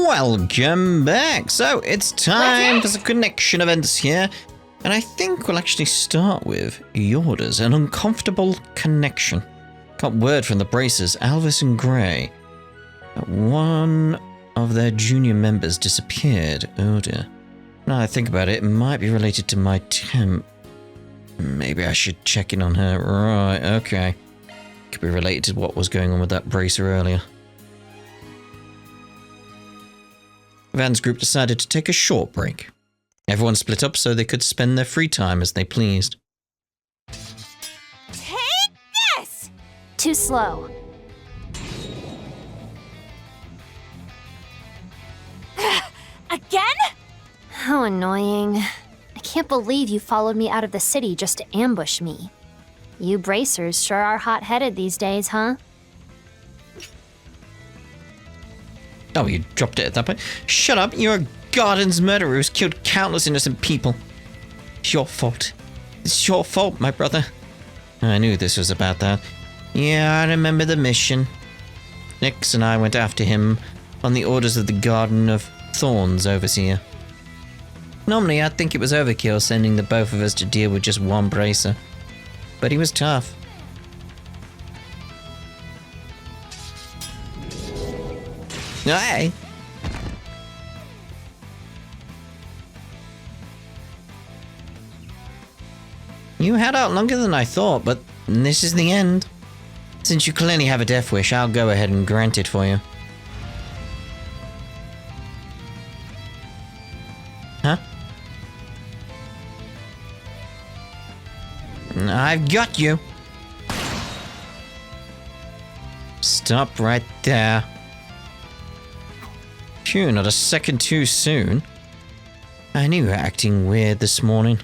Welcome back. So it's time for some connection events here. And I think we'll actually start with Yorda's, an uncomfortable connection. Got word from the Bracers, Alvis and Gray, that one of their junior members disappeared. Oh dear. Now I think about it, it might be related to my temp. Maybe I should check in on her. Right, okay. Could be related to what was going on with that bracer earlier. Van's group decided to take a short break. Everyone split up so they could spend their free time as they pleased. Take this! Too slow. Again? How annoying. I can't believe you followed me out of the city just to ambush me. You bracers sure are hot-headed these days, huh? Oh, you dropped it at that point? Shut up, you're a Garden's murderer who's killed countless innocent people. It's your fault. It's your fault, my brother. I knew this was about that. Yeah, I remember the mission. Nix and I went after him on the orders of the Garden of Thorns overseer. Normally, I'd think it was overkill sending the both of us to deal with just one bracer. But he was tough. Hey! You held out longer than I thought, but this is the end. Since you clearly have a death wish, I'll go ahead and grant it for you. Huh? I've got you. Stop right there. Phew, not a second too soon. I knew you were acting weird this morning.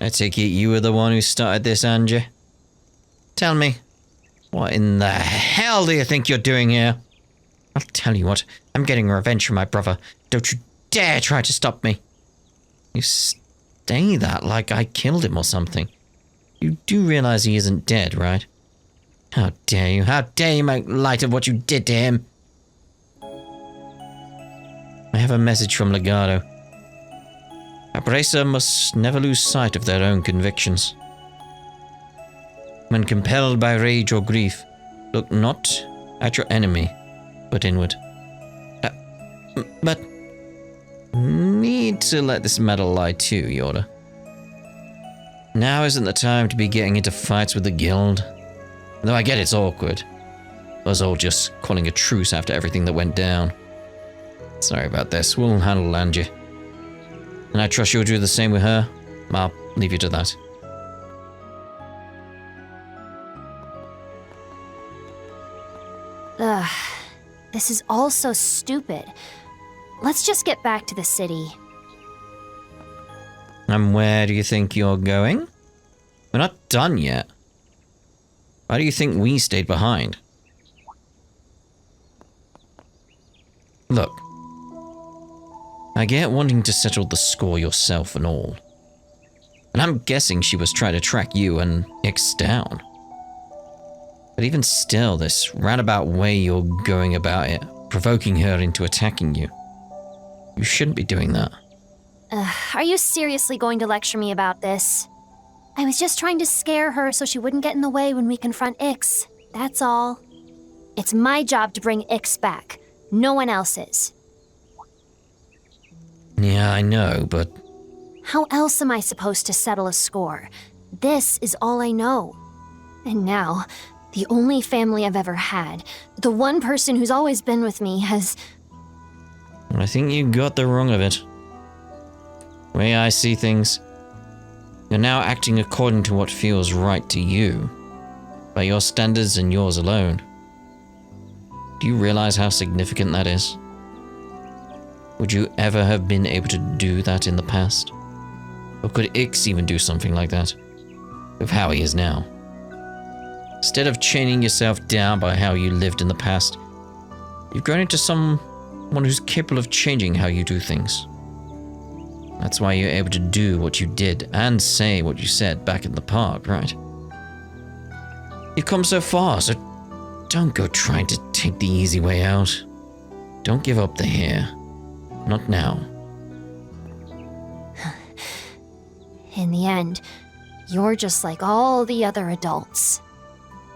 I take it you were the one who started this, Angie. Tell me, what in the hell do you think you're doing here? I'll tell you what, I'm getting revenge for my brother. Don't you dare try to stop me. You say that like I killed him or something. You do realize he isn't dead, right? How dare you? How dare you make light of what you did to him? I have a message from Legato. A bracer must never lose sight of their own convictions. When compelled by rage or grief, look not at your enemy, but inward. But need to let this matter lie too, Yorda. Now isn't the time to be getting into fights with the guild. Though I get it's awkward. Us all just calling a truce after everything that went down. Sorry about this, we'll handle Angie. And I trust you'll do the same with her. I'll leave you to that. Ugh, this is all so stupid. Let's just get back to the city. And where do you think you're going? We're not done yet. Why do you think we stayed behind? Look. I get wanting to settle the score yourself and all. And I'm guessing she was trying to track you and Ix down. But even still, this roundabout way you're going about it, provoking her into attacking you. You shouldn't be doing that. Are you seriously going to lecture me about this? I was just trying to scare her so she wouldn't get in the way when we confront Ix. That's all. It's my job to bring Ix back. No one else's. Yeah, I know, but... How else am I supposed to settle a score? This is all I know. And now, the only family I've ever had, the one person who's always been with me has... I think you got the wrong of it. The way I see things, you're now acting according to what feels right to you, by your standards and yours alone. Do you realize how significant that is? Would you ever have been able to do that in the past? Or could Ix even do something like that? With how he is now. Instead of chaining yourself down by how you lived in the past, you've grown into someone who's capable of changing how you do things. That's why you're able to do what you did and say what you said back in the park, right? You've come so far, so don't go trying to take the easy way out. Don't give up the hair. Not now. In the end, you're just like all the other adults.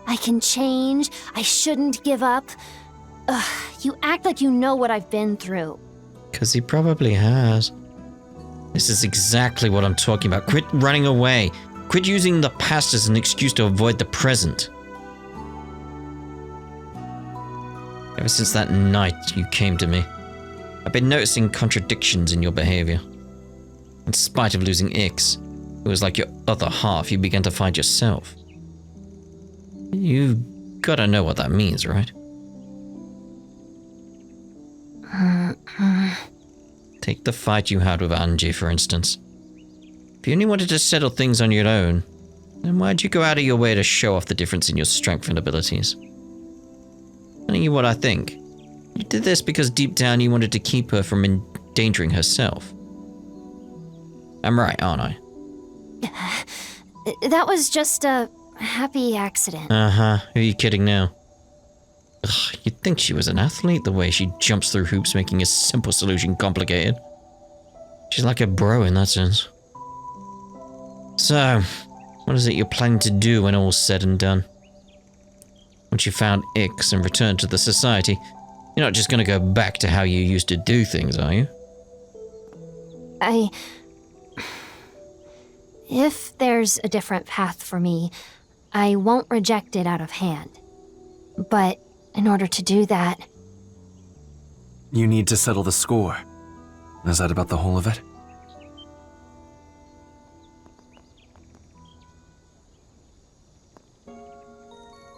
I can change. I shouldn't give up. Ugh, you act like you know what I've been through. 'Cause he probably has. This is exactly what I'm talking about. Quit running away. Quit using the past as an excuse to avoid the present. Ever since that night you came to me, I've been noticing contradictions in your behavior. In spite of losing Ix, it was like your other half you began to find yourself. You gotta know what that means, right? Take the fight you had with Angie, for instance. If you only wanted to settle things on your own, then why'd you go out of your way to show off the difference in your strength and abilities? Telling you what I think. You did this because deep down you wanted to keep her from endangering herself. I'm right, aren't I? That was just a happy accident. Uh-huh. Who are you kidding now? Ugh, you'd think she was an athlete, the way she jumps through hoops making a simple solution complicated. She's like a bro in that sense. So, what is it you're planning to do when all's said and done? Once you found Ix and returned to the society, you're not just gonna go back to how you used to do things, are you? If there's a different path for me, I won't reject it out of hand. But in order to do that... You need to settle the score. Is that about the whole of it?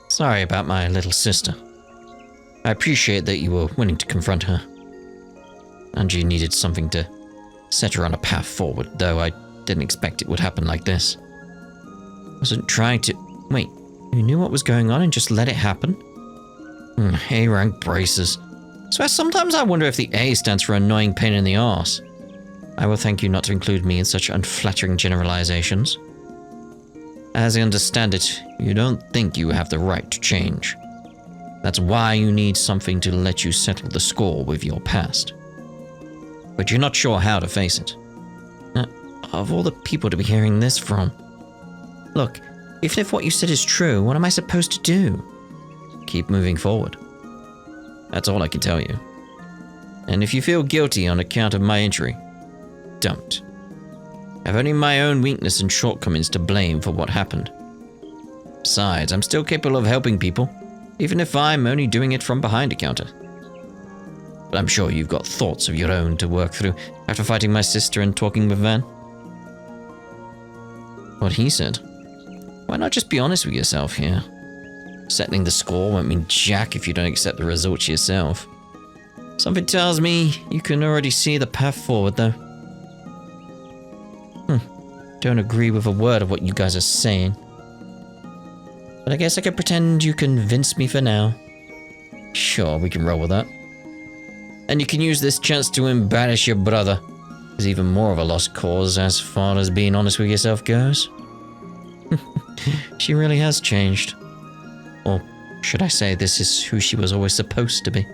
Sorry about my little sister. I appreciate that you were willing to confront her. Angie needed something to set her on a path forward, though I didn't expect it would happen like this. Wasn't trying to... Wait, you knew what was going on and just let it happen? A-rank braces. So sometimes I wonder if the A stands for annoying pain in the arse. I will thank you not to include me in such unflattering generalizations. As I understand it, you don't think you have the right to change. That's why you need something to let you settle the score with your past. But you're not sure how to face it. Of all the people to be hearing this from. Look, even if what you said is true, what am I supposed to do? Keep moving forward. That's all I can tell you. And if you feel guilty on account of my injury, don't. I've only my own weakness and shortcomings to blame for what happened. Besides, I'm still capable of helping people, even if I'm only doing it from behind a counter. But I'm sure you've got thoughts of your own to work through after fighting my sister and talking with Van. What he said. Why not just be honest with yourself here? Settling the score won't mean jack if you don't accept the results yourself. Something tells me you can already see the path forward, though. Don't agree with a word of what you guys are saying. But I guess I could pretend you convinced me for now. Sure, we can roll with that. And you can use this chance to embarrass your brother. Is even more of a lost cause as far as being honest with yourself goes. She really has changed. Or should I say this is who she was always supposed to be?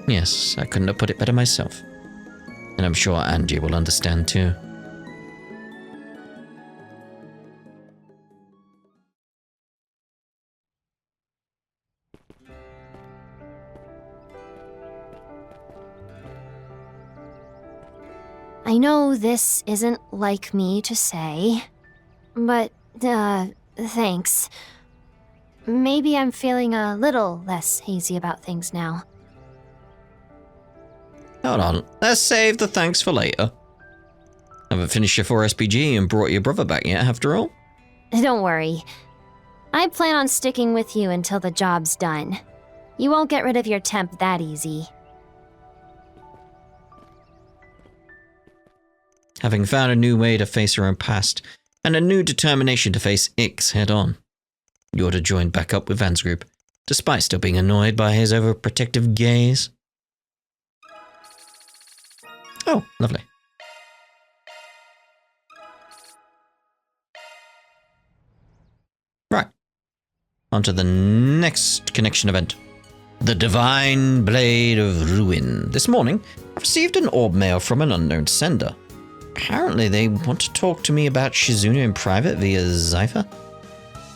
Yes, I couldn't have put it better myself. And I'm sure Angie will understand too. I know this isn't like me to say, but, thanks. Maybe I'm feeling a little less hazy about things now. Hold on, let's save the thanks for later. Haven't finished your 4 SPG and brought your brother back yet, after all? Don't worry. I plan on sticking with you until the job's done. You won't get rid of your temp that easy. Having found a new way to face her own past, and a new determination to face Ix head-on, you're to join back up with Van's group, despite still being annoyed by his overprotective gaze. Oh, lovely. Right. On to the next connection event. The Divine Blade of Ruin. This morning, I received an orb mail from an unknown sender. Apparently, they want to talk to me about Shizuna in private via Zypher.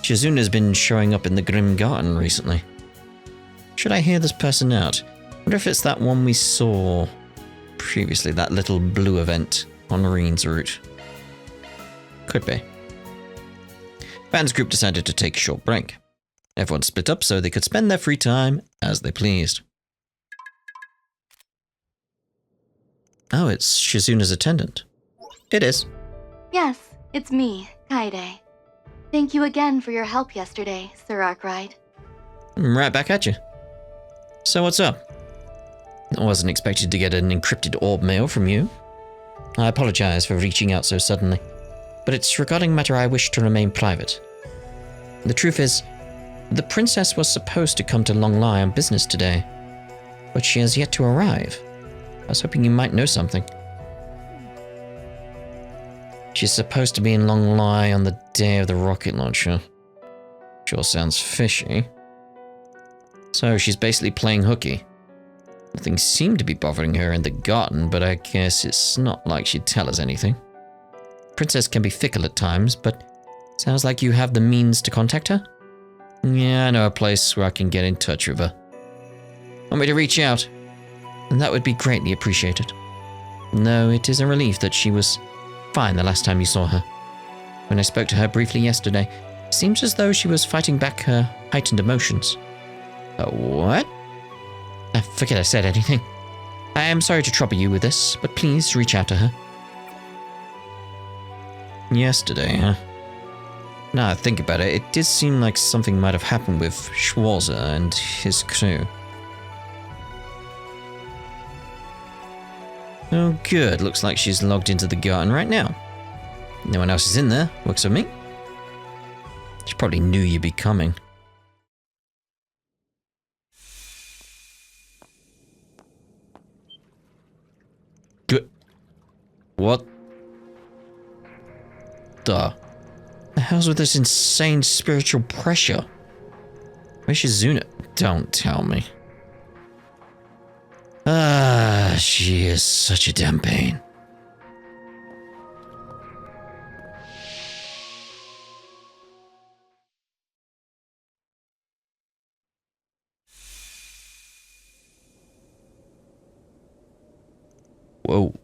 Shizuna's been showing up in the Grim Garden recently. Should I hear this person out? Wonder if it's that one we saw previously, that little blue event on Reen's route. Could be. Band's group decided to take a short break. Everyone split up so they could spend their free time as they pleased. Oh, it's Shizuna's attendant. It is. Yes, it's me, Kaede. Thank you again for your help yesterday, Sir Arkwright. Right back at you. So what's up? I wasn't expected to get an encrypted orb mail from you. I apologize for reaching out so suddenly, but it's regarding a matter I wish to remain private. The truth is, the princess was supposed to come to Long Lai on business today, but she has yet to arrive. I was hoping you might know something. She's supposed to be in Long Lai on the day of the rocket launcher. Sure sounds fishy. So she's basically playing hooky. Nothing seemed to be bothering her in the garden, but I guess it's not like she'd tell us anything. Princess can be fickle at times, but sounds like you have the means to contact her? Yeah, I know a place where I can get in touch with her. Want me to reach out? And that would be greatly appreciated. No, it is a relief that she was fine the last time you saw her. When I spoke to her briefly yesterday, it seems as though she was fighting back her heightened emotions. What? I forget I said anything. I am sorry to trouble you with this, but please reach out to her. Yesterday, huh? Now I think about it, it did seem like something might have happened with Schwarzer and his crew. Oh good, looks like she's logged into the garden right now. No one else is in there, works for me. She probably knew you'd be coming. Good. What? The hell's with this insane spiritual pressure? Where's Shizuna? Don't tell me. Ah, she is such a damn pain. Whoa.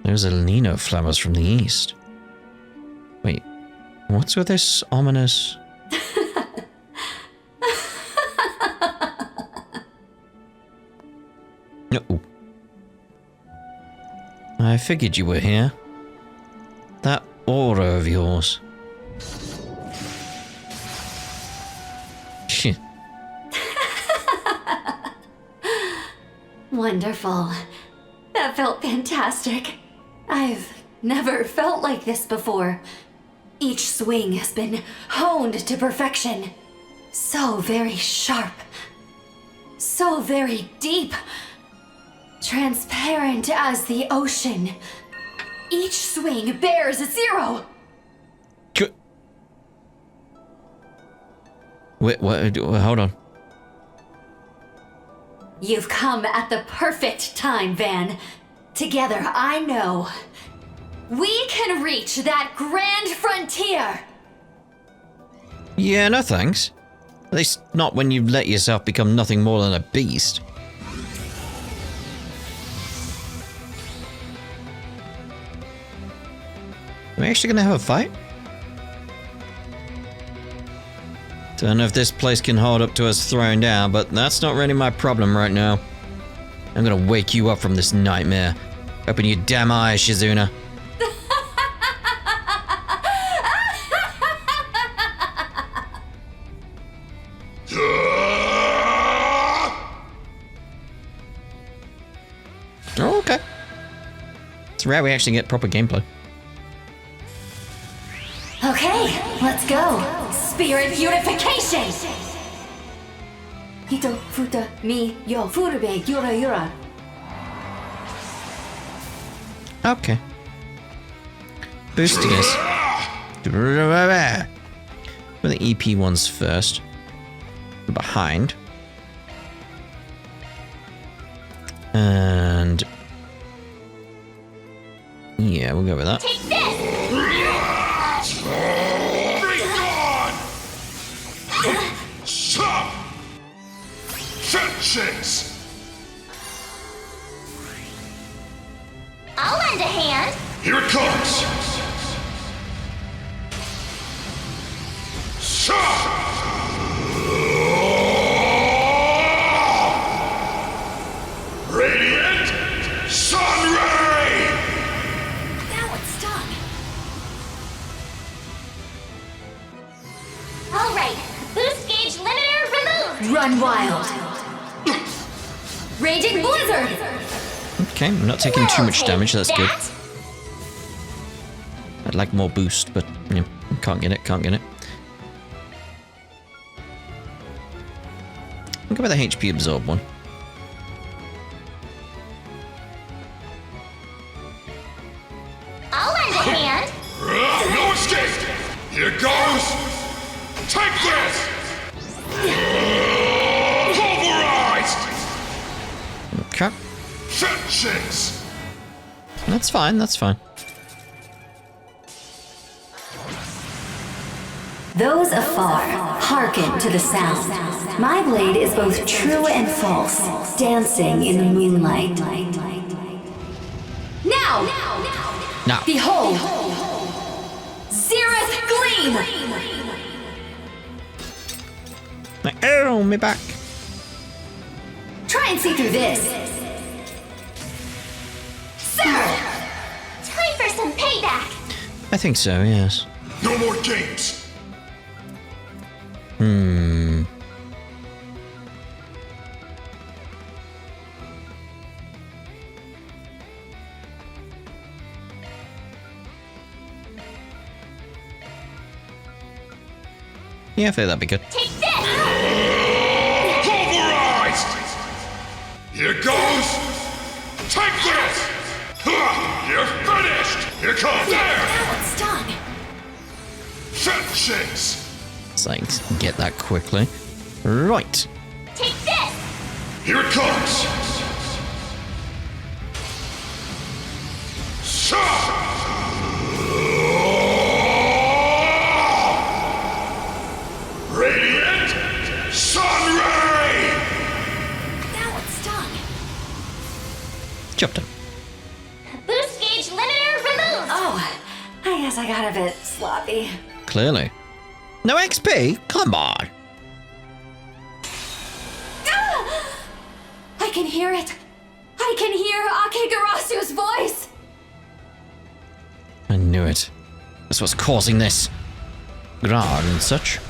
There's El Nino flowers from the east. Wait, what's with this ominous... No. I figured you were here. That aura of yours. Shit. Wonderful. That felt fantastic. I've never felt like this before. Each swing has been honed to perfection. So very sharp. So very deep. Transparent as the ocean. Each swing bears a zero. Wait, what? Hold on. You've come at the perfect time, Van. Together, I know we can reach that grand frontier. Yeah, no thanks. At least not when you let yourself become nothing more than a beast. Are we actually gonna have a fight? Don't know if this place can hold up to us throwing down, but that's not really my problem right now. I'm gonna wake you up from this nightmare. Open your damn eyes, Shizuna. Oh, okay. It's rare we actually get proper gameplay. Okay, let's go. Spirit unification! Hito, futa, mi, yo, furube, yura, yura. Okay. Boosting us. with the EP ones first. Behind. And... yeah, we'll go with that. Take this! Be gone! Stop! Shit! I'll lend a hand. Here it comes! Radiant Sun Ray! That one stung. All right, boost gauge limiter removed. Run wild. Raging blizzard. Okay, I'm not taking too much We'll damage, take that's good. that. I'd like more boost, but yeah, can't get it, can't get it. I'll go with the HP absorb one. I'll lend a hand. No escape! Here goes! Take this! Pulverized! Okay, Shit! that's fine, that's fine. Those afar, hearken to the sound. My blade is both true and false, dancing in the moonlight. Now! Now, Behold! Xerath Gleam! oh, me back. Try and see through this. Sir! Time for some payback. I think so, yes. No more games! Yeah, I feel that'd be good. Take this. Pulverized! Here goes! Take this! Ha! You're finished! Here comes there! That one stung. Shit! It's like, get that quickly. Right. Take this. Here it comes! Radiant Sun Ray! That one stung. Job done. Boost gauge limiter removed. Oh, I guess I got a bit sloppy. Clearly. No XP? Come on. I can hear it. I can hear Akegarasu's voice. I knew it. That's what's causing this. Grad and such.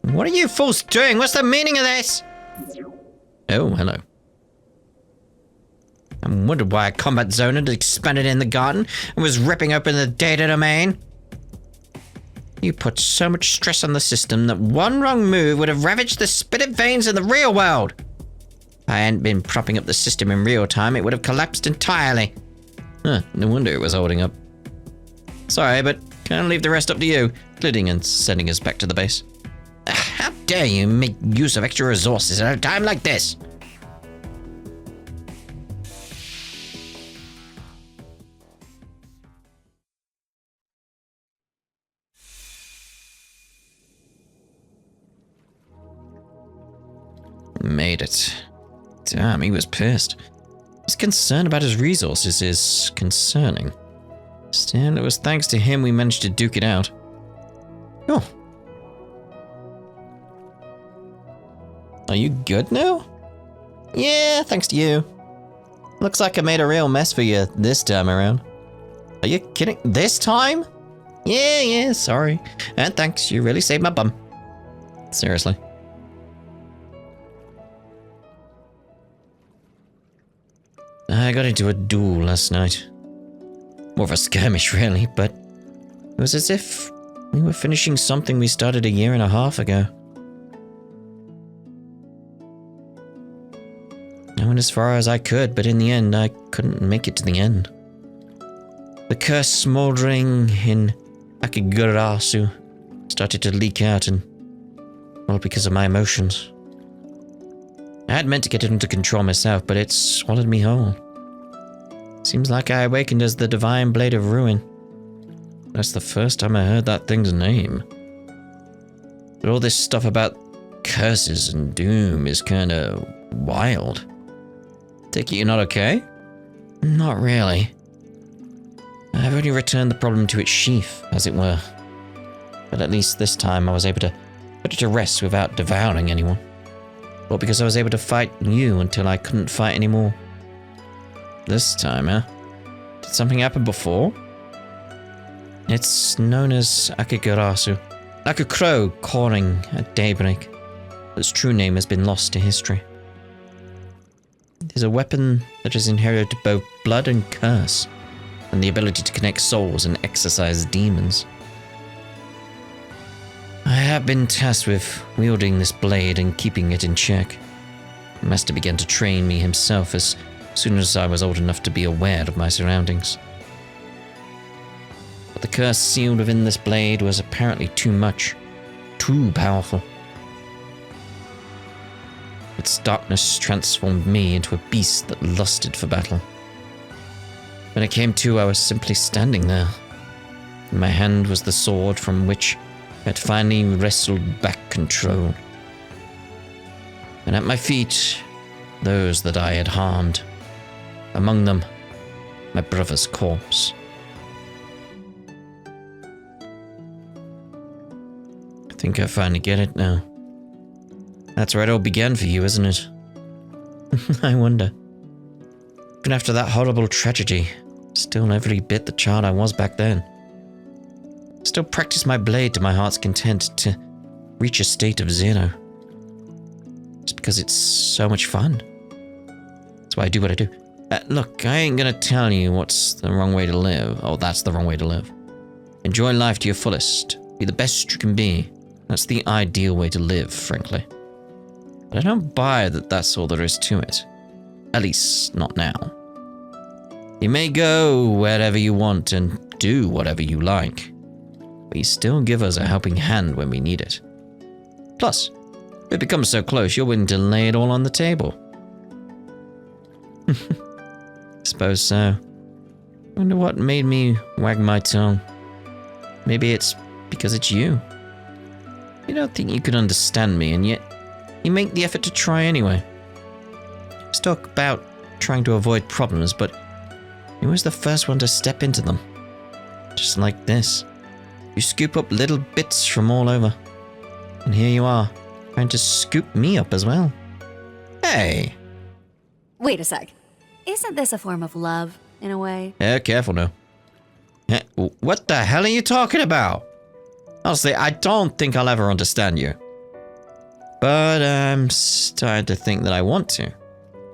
What are you fools doing? What's the meaning of this? Oh, hello. I wondered why a combat zone had expanded in the garden and was ripping open the data domain. You put so much stress on the system that one wrong move would have ravaged the spirit veins in the real world. If I hadn't been propping up the system in real time, it would have collapsed entirely. Huh, no wonder it was holding up. Sorry, but can't leave the rest up to you, including and sending us back to the base. How dare you make use of extra resources at a time like this? Made it. Damn, he was pissed. His concern about his resources is concerning. Still, it was thanks to him we managed to duke it out. Oh. Are you good now? Yeah, thanks to you. Looks like I made a real mess for you this time around. Are you kidding? This time? Yeah, sorry. And thanks, you really saved my bum. Seriously. I got into a duel last night. More of a skirmish, really, but it was as if we were finishing something we started a year and a half ago. went as far as I could, but in the end, I couldn't make it to the end. The curse smoldering in Akigarasu started to leak out, and all because of my emotions. I had meant to get it under control myself, but it swallowed me whole. Seems like I awakened as the Divine Blade of Ruin. That's the first time I heard that thing's name. But all this stuff about curses and doom is kinda wild. Take it you're not okay? Not really. I've only returned the problem to its sheath, as it were. But at least this time I was able to put it to rest without devouring anyone. Or because I was able to fight you until I couldn't fight anymore. This time, huh? Did something happen before? It's known as Akigarasu. Like a crow cawing at daybreak. Its true name has been lost to history. It is a weapon that has inherited both blood and curse, and the ability to connect souls and exorcise demons. I have been tasked with wielding this blade and keeping it in check. The master began to train me himself as soon as I was old enough to be aware of my surroundings. But the curse sealed within this blade was apparently too much, too powerful. Its darkness transformed me into a beast that lusted for battle. When it came to, I was simply standing there. In my hand was the sword from which I had finally wrestled back control. And at my feet, those that I had harmed. Among them, my brother's corpse. I think I finally get it now. That's where it all began for you, isn't it? I wonder. Even after that horrible tragedy, still every bit the child I was back then. Still practice my blade to my heart's content to reach a state of zero. Just because it's so much fun. That's why I do what I do. Look, I ain't gonna tell you what's the wrong way to live. Oh, that's the wrong way to live. Enjoy life to your fullest. Be the best you can be. That's the ideal way to live, frankly. But I don't buy that that's all there is to it. At least, not now. You may go wherever you want and do whatever you like. But you still give us a helping hand when we need it. Plus, if it becomes so close, you're willing to lay it all on the table. Suppose so. Wonder what made me wag my tongue. Maybe it's because it's you. You don't think you could understand me, and yet you make the effort to try anyway. Let's talk about trying to avoid problems, but you was the first one to step into them. Just like this. You scoop up little bits from all over. And here you are, trying to scoop me up as well. Hey! Wait a sec. Isn't this a form of love, in a way? Careful now. What the hell are you talking about? Honestly, I don't think I'll ever understand you. But I'm starting to think that I want to.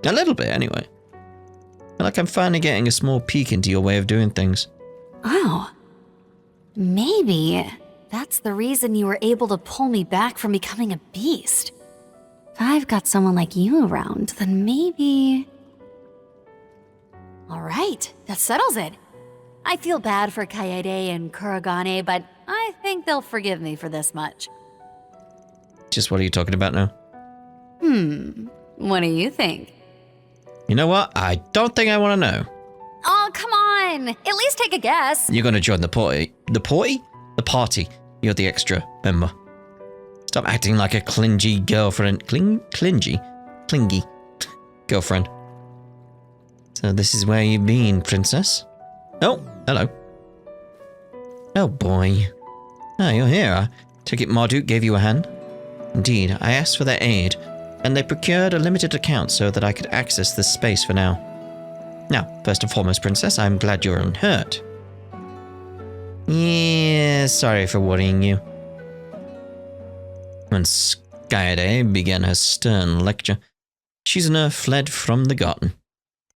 A little bit, anyway. I feel like I'm finally getting a small peek into your way of doing things. Oh. Maybe that's the reason you were able to pull me back from becoming a beast. If I've got someone like you around, then maybe... Alright, that settles it. I feel bad for Kaede and Kurogane, but I think they'll forgive me for this much. Just what are you talking about now? What do you think? You know what? I don't think I want to know. Oh, come on! At least take a guess. You're going to join the party. The party? The party. You're the extra member. Stop acting like a clingy girlfriend. Clingy girlfriend. So this is where you've been, princess? Oh, hello. Oh boy. Ah, you're here. I take it Marduk gave you a hand? Indeed, I asked for their aid, and they procured a limited account so that I could access this space for now. Now, first and foremost, princess, I'm glad you're unhurt. Yeah, sorry for worrying you. When Skyade began her stern lecture, Shizuna fled from the garden.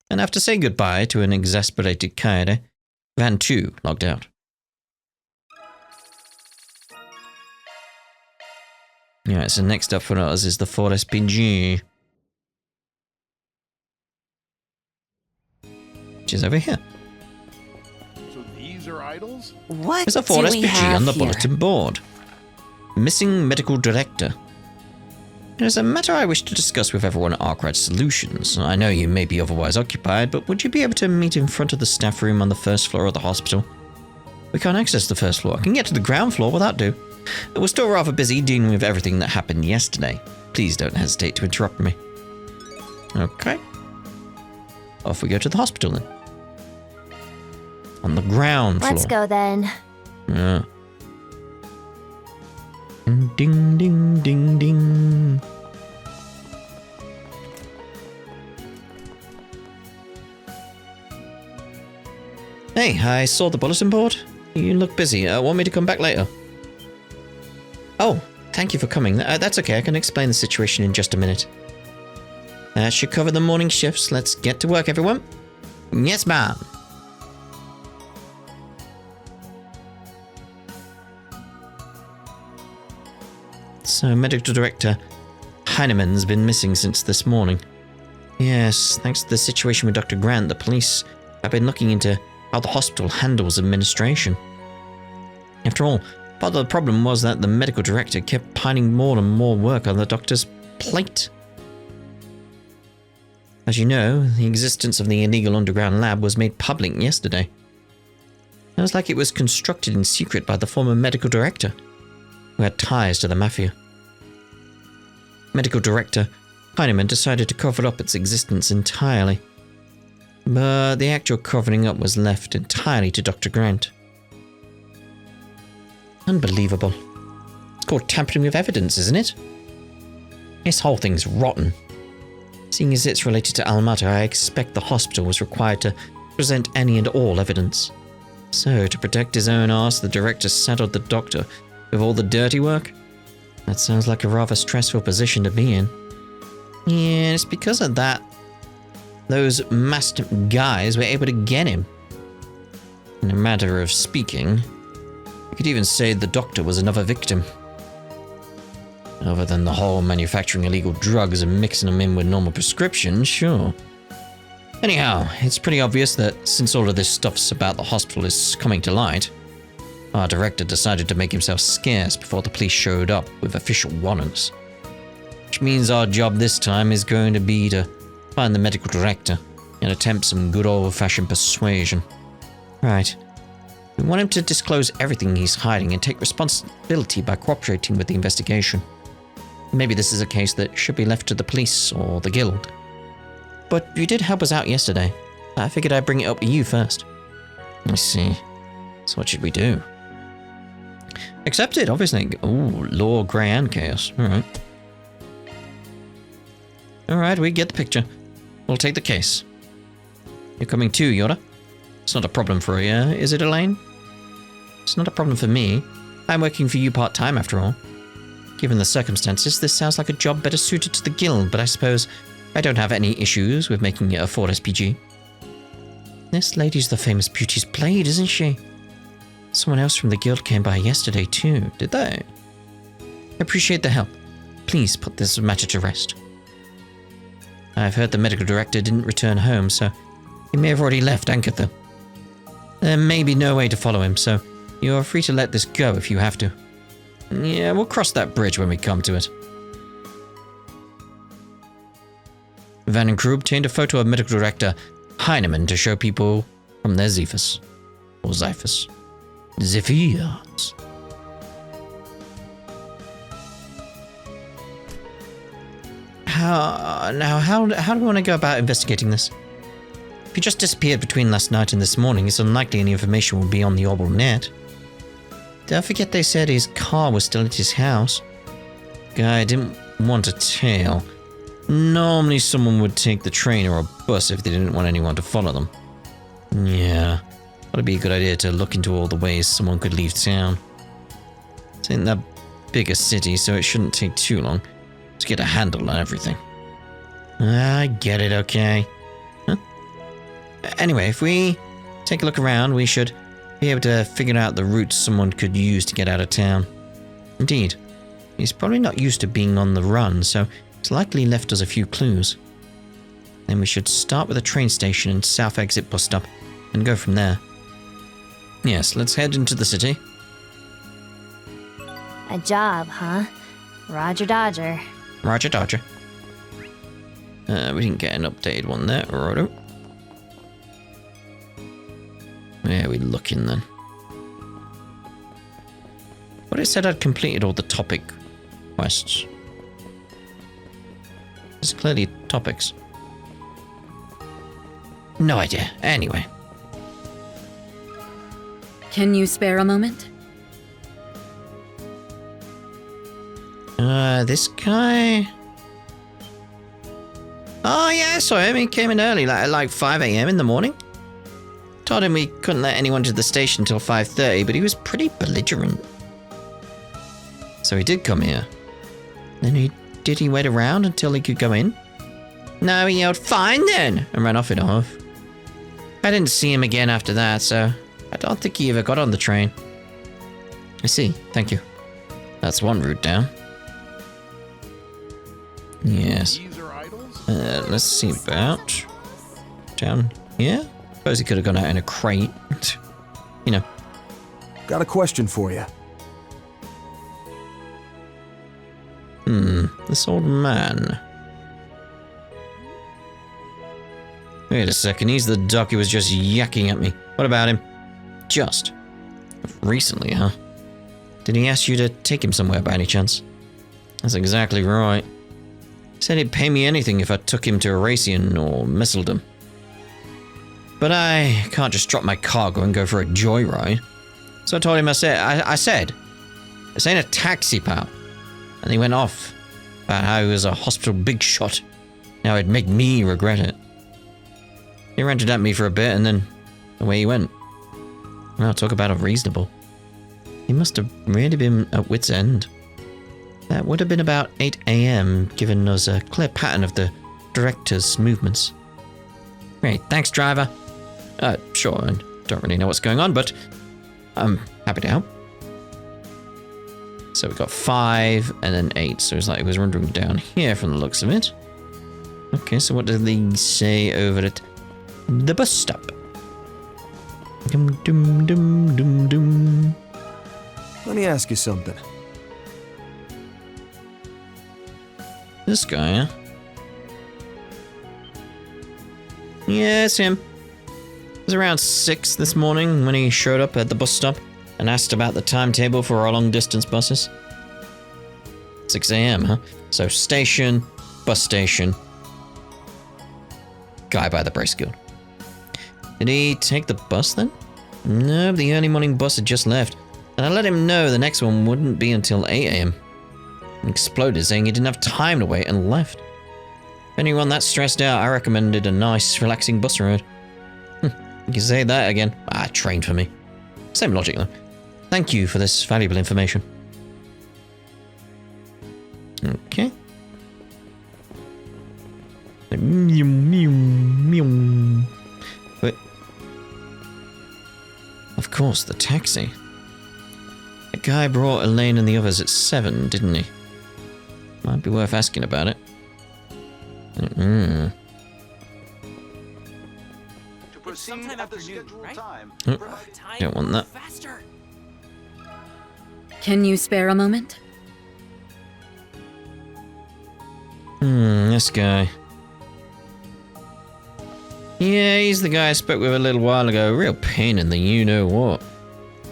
And after saying goodbye to an exasperated Kaede, Van too logged out. Alright, so next up for us is the 4SPG. is over here. So these are idols? What There's a do Ford we SPG have on the here? bulletin board. Missing medical director. There's a matter I wish to discuss with everyone at Arkwright Solutions. I know you may be otherwise occupied, but would you be able to meet in front of the staff room on the first floor of the hospital? We can't access the first floor. I can get to the ground floor, will that do? We're still rather busy dealing with everything that happened yesterday. Please don't hesitate to interrupt me. Okay. Off we go to the hospital then. On the ground floor. Let's go then. Yeah. Ding, ding, ding, ding. Hey, I saw the bulletin board. You look busy. Want me to come back later? Oh, thank you for coming. That's okay. I can explain the situation in just a minute. That should cover the morning shifts. Let's get to work, everyone. Yes, ma'am. So, Medical Director Heinemann's been missing since this morning. Yes, thanks to the situation with Dr. Grant, the police have been looking into how the hospital handles administration. After all, part of the problem was that the medical director kept piling more and more work on the doctor's plate. As you know, the existence of the illegal underground lab was made public yesterday. It was like it was constructed in secret by the former medical director, who had ties to the mafia. Medical Director Heinemann decided to cover up its existence entirely. But the actual covering up was left entirely to Dr. Grant. Unbelievable. It's called tampering with evidence, isn't it? This whole thing's rotten. Seeing as it's related to Al Mater, I expect the hospital was required to present any and all evidence. So, to protect his own arse, the director saddled the doctor with all the dirty work? That sounds like a rather stressful position to be in. Yeah, it's because of that those masked guys were able to get him. In a matter of speaking, you could even say the doctor was another victim. Other than the whole manufacturing illegal drugs and mixing them in with normal prescriptions, sure. Anyhow, it's pretty obvious that since all of this stuff's about the hospital is coming to light, our director decided to make himself scarce before the police showed up with official warrants. Which means our job this time is going to be to find the medical director and attempt some good old-fashioned persuasion. Right. We want him to disclose everything he's hiding and take responsibility by cooperating with the investigation. Maybe this is a case that should be left to the police or the guild. But you did help us out yesterday. I figured I'd bring it up to you first. I see. So what should we do? Accepted, obviously. Ooh, law, grey, and chaos. Alright. Alright, we get the picture. We'll take the case. You're coming too, Yoda? It's not a problem for you, is it, Elaine? It's not a problem for me. I'm working for you part-time, after all. Given the circumstances, this sounds like a job better suited to the guild, but I suppose I don't have any issues with making it a Ford SPG. This lady's the famous Beauty's Blade, isn't she? Someone else from the guild came by yesterday too, did they? I appreciate the help. Please put this matter to rest. I've heard the medical director didn't return home, so he may have already left Ankatha. There may be no way to follow him, so you're free to let this go if you have to. Yeah, we'll cross that bridge when we come to it. Van and crew obtained a photo of medical director Heinemann to show people from their Zephyrus. Or Zephyrus. Zephyrs. How do we want to go about investigating this? If he just disappeared between last night and this morning, it's unlikely any information will be on the orbital net. Don't forget they said his car was still at his house. Guy didn't want a tail. Normally someone would take the train or a bus if they didn't want anyone to follow them. Yeah, that'd be a good idea to look into all the ways someone could leave town. It ain't that big a city, so it shouldn't take too long to get a handle on everything. I get it, okay. Huh? Anyway, if we take a look around, we should be able to figure out the routes someone could use to get out of town. Indeed, he's probably not used to being on the run, so it's likely left us a few clues. Then we should start with the train station and south exit bus stop and go from there. Yes, let's head into the city. A job, huh? Roger Dodger. Roger Dodger. We didn't get an updated one there, righto. Where are we looking then? But it said I'd completed all the topic quests. There's clearly topics. No idea. Anyway. Can you spare a moment? This guy... Oh yeah, I saw him. He came in early, like 5 AM in the morning. Told him we couldn't let anyone to the station until 5:30, but he was pretty belligerent. So he did come here. Then did he wait around until he could go in? No, he yelled, "Fine then!" and ran off in a huff. I didn't see him again after that, so I don't think he ever got on the train. I see, thank you. That's one route down. Yes. These are idols? Let's see about... down here? Suppose he could have gone out in a crate. You know. Got a question for you. This old man. Wait a second, he's the doc who was just yakking at me. What about him? Just. Recently, huh? Did he ask you to take him somewhere by any chance? That's exactly right. He said he'd pay me anything if I took him to Erasion or Mistledom. But I can't just drop my cargo and go for a joyride. So I told him, I said, this ain't a taxi, pal. And he went off about how he was a hospital big shot. Now it'd make me regret it. He ranted at me for a bit and then away he went. Well, talk about unreasonable. He must have really been at wit's end. That would have been about 8 AM, giving us a clear pattern of the director's movements. Great, thanks, driver. Sure, I don't really know what's going on, but I'm happy to help. So we got 5 and then 8, so it's like it was wandering down here from the looks of it. Okay, so what do they say over at the bus stop? Dum dum dum dum dum. Let me ask you something. This guy, huh? Yeah, it's him. It was around 6 this morning when he showed up at the bus stop and asked about the timetable for our long-distance buses. 6 AM, huh? So station, bus station, guy by the brace guild. Did he take the bus then? No, the early morning bus had just left, and I let him know the next one wouldn't be until 8 AM. He exploded, saying he didn't have time to wait, and left. If anyone that stressed out, I recommended a nice, relaxing bus ride. You can say that again. Trained for me. Same logic, though. Thank you for this valuable information. Okay. Wait. Of course, the taxi. The guy brought Elaine and the others at 7, didn't he? Might be worth asking about it. To proceed at the scheduled time. Don't want that. Can you spare a moment? This guy. Yeah, he's the guy I spoke with a little while ago. Real pain in the you-know-what.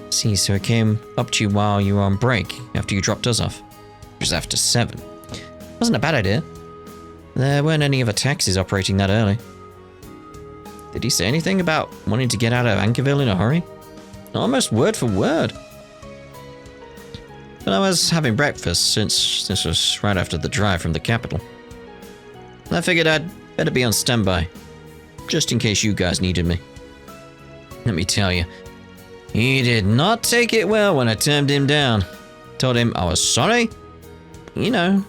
See, so I came up to you while you were on break, after you dropped us off. Just after 7. Wasn't a bad idea. There weren't any other taxis operating that early. Did he say anything about wanting to get out of Ankerville in a hurry? Almost word for word. But I was having breakfast, since this was right after the drive from the capital. I figured I'd better be on standby, just in case you guys needed me. Let me tell you, he did not take it well when I turned him down. Told him I was sorry. You know,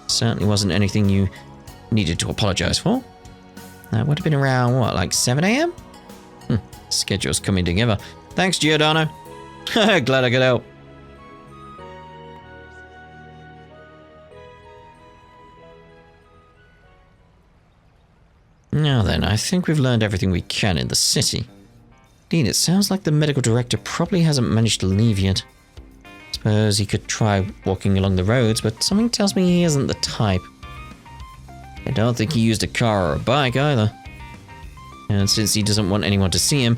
certainly wasn't anything you needed to apologize for. That would have been around, what, like 7 AM? Schedule's coming together. Thanks, Giordano. Glad I could help. Now then, I think we've learned everything we can in the city. Indeed, it sounds like the medical director probably hasn't managed to leave yet. Suppose he could try walking along the roads, but something tells me he isn't the type. I don't think he used a car or a bike either. And since he doesn't want anyone to see him,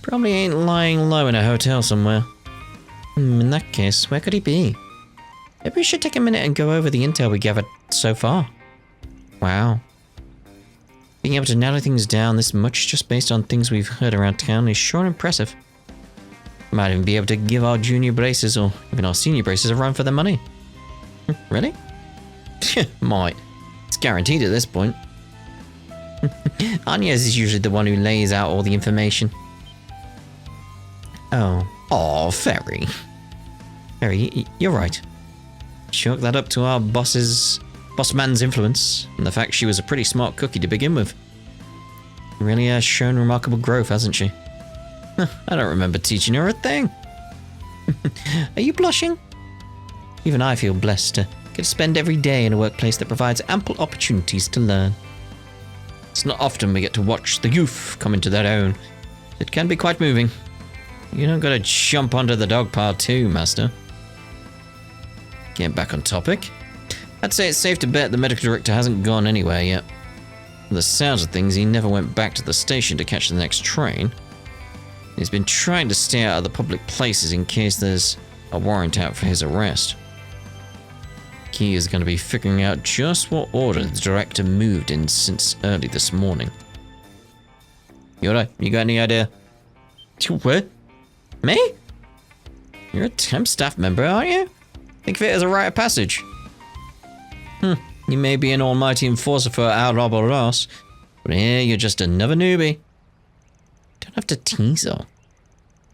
probably ain't lying low in a hotel somewhere. In that case, where could he be? Maybe we should take a minute and go over the intel we gathered so far. Wow. Being able to narrow things down this much just based on things we've heard around town is sure impressive. Might even be able to give our junior braces or even our senior braces a run for their money. Really? Might. It's guaranteed at this point. Anya's is usually the one who lays out all the information. Oh, Ferry. Ferry, you're right. Chalk that up to our boss man's influence, and the fact she was a pretty smart cookie to begin with. Really has shown remarkable growth, hasn't she? I don't remember teaching her a thing. Are you blushing? Even I feel blessed to get to spend every day in a workplace that provides ample opportunities to learn. It's not often we get to watch the youth come into their own. It can be quite moving. You don't gotta jump onto the dog pile too, Master. Getting back on topic, I'd say it's safe to bet the medical director hasn't gone anywhere yet. From the sounds of things, he never went back to the station to catch the next train. He's been trying to stay out of the public places in case there's a warrant out for his arrest. Key is going to be figuring out just what order the director moved in since early this morning. Yoda, you got any idea? What? Me? You're a temp staff member, aren't you? Think of it as a rite of passage. You may be an almighty enforcer for Ouroboros, but here you're just another newbie. Don't have to tease her.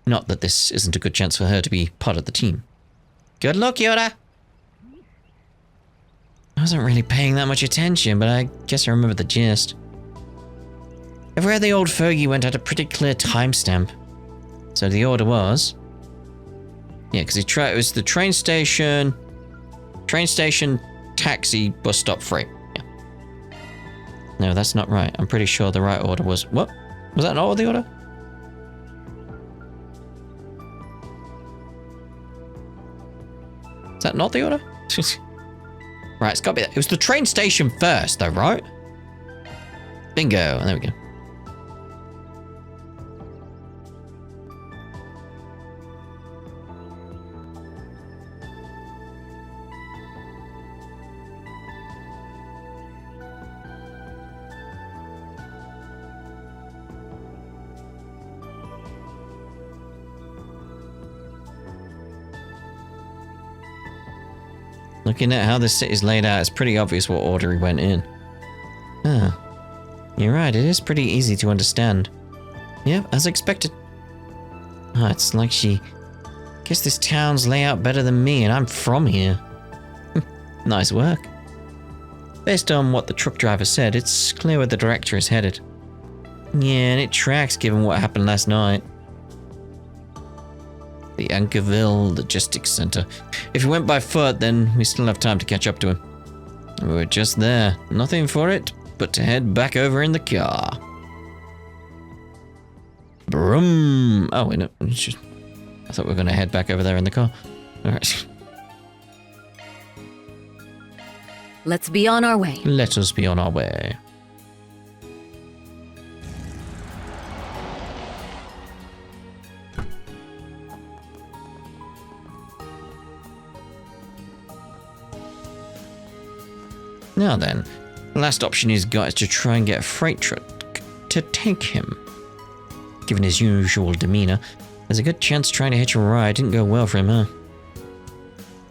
Not that this isn't a good chance for her to be part of the team. Good luck, Yoda! I wasn't really paying that much attention, but I guess I remember the gist. Everywhere the old fogey went had a pretty clear timestamp. So the order was... Yeah, because it was the train station, taxi, bus stop, freight. Yeah. No, that's not right. I'm pretty sure the right order was... What? Was that not the order? Is that not the order? Right, it's got to be that. It was the train station first, though, right? Bingo. There we go. Looking at how this city's laid out, it's pretty obvious what order he went in. Ah, you're right, it is pretty easy to understand. Yep, as expected. Ah, it's like she... Guess this town's layout better than me, and I'm from here. Nice work. Based on what the truck driver said, it's clear where the director is headed. Yeah, and it tracks given what happened last night. The Ankerville Logistics Center. If he went by foot, then we still have time to catch up to him. We're just there. Nothing for it but to head back over in the car. Broom. Oh, wait, no. I thought we were going to head back over there in the car. All right. Let's be on our way. Let us be on our way. Now then, the last option he's got is to try and get a freight truck to take him. Given his usual demeanor, there's a good chance trying to hitch a ride didn't go well for him, huh?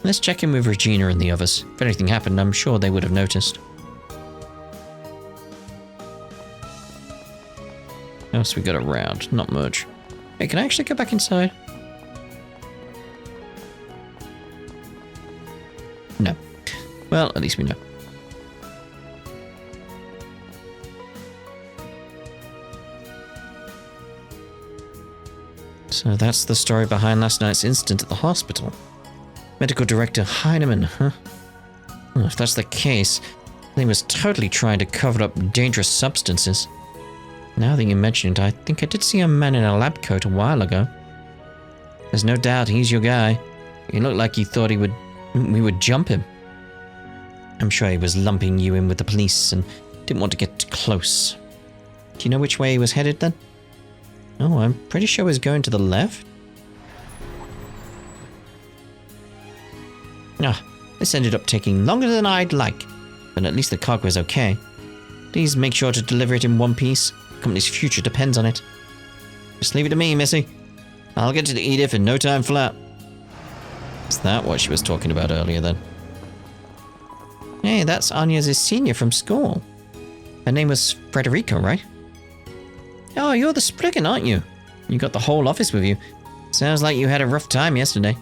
Let's check in with Regina and the others. If anything happened, I'm sure they would have noticed. What else we got around? Not much. Hey, can I actually go back inside? No. Well, at least we know. So that's the story behind last night's incident at the hospital. Medical Director Heinemann, huh? Well, if that's the case, They was totally trying to cover up dangerous substances. Now that you mention it, I think I did see a man in a lab coat a while ago. There's no doubt he's your guy. He looked like he thought we would jump him. I'm sure he was lumping you in with the police and didn't want to get close. Do you know which way he was headed then? Oh, I'm pretty sure he was going to the left. Ah, this ended up taking longer than I'd like, but at least the cargo is okay. Please make sure to deliver it in one piece. The company's future depends on it. Just leave it to me, Missy. I'll get to Edith in no time flat. Is that what she was talking about earlier then? Hey, that's Anya's senior from school. Her name was Frederica, right? Oh, you're the Spriggan, aren't you? You got the whole office with you. Sounds like you had a rough time yesterday.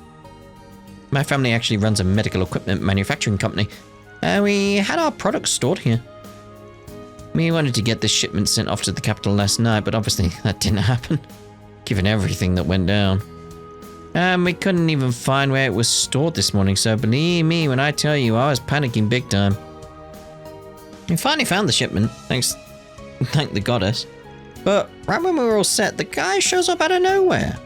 My family actually runs a medical equipment manufacturing company. We had our products stored here. We wanted to get this shipment sent off to the capital last night, but obviously that didn't happen, given everything that went down. We couldn't even find where it was stored this morning, so believe me when I tell you I was panicking big time. We finally found the shipment, thank the goddess. But right when we were all set, the guy shows up out of nowhere.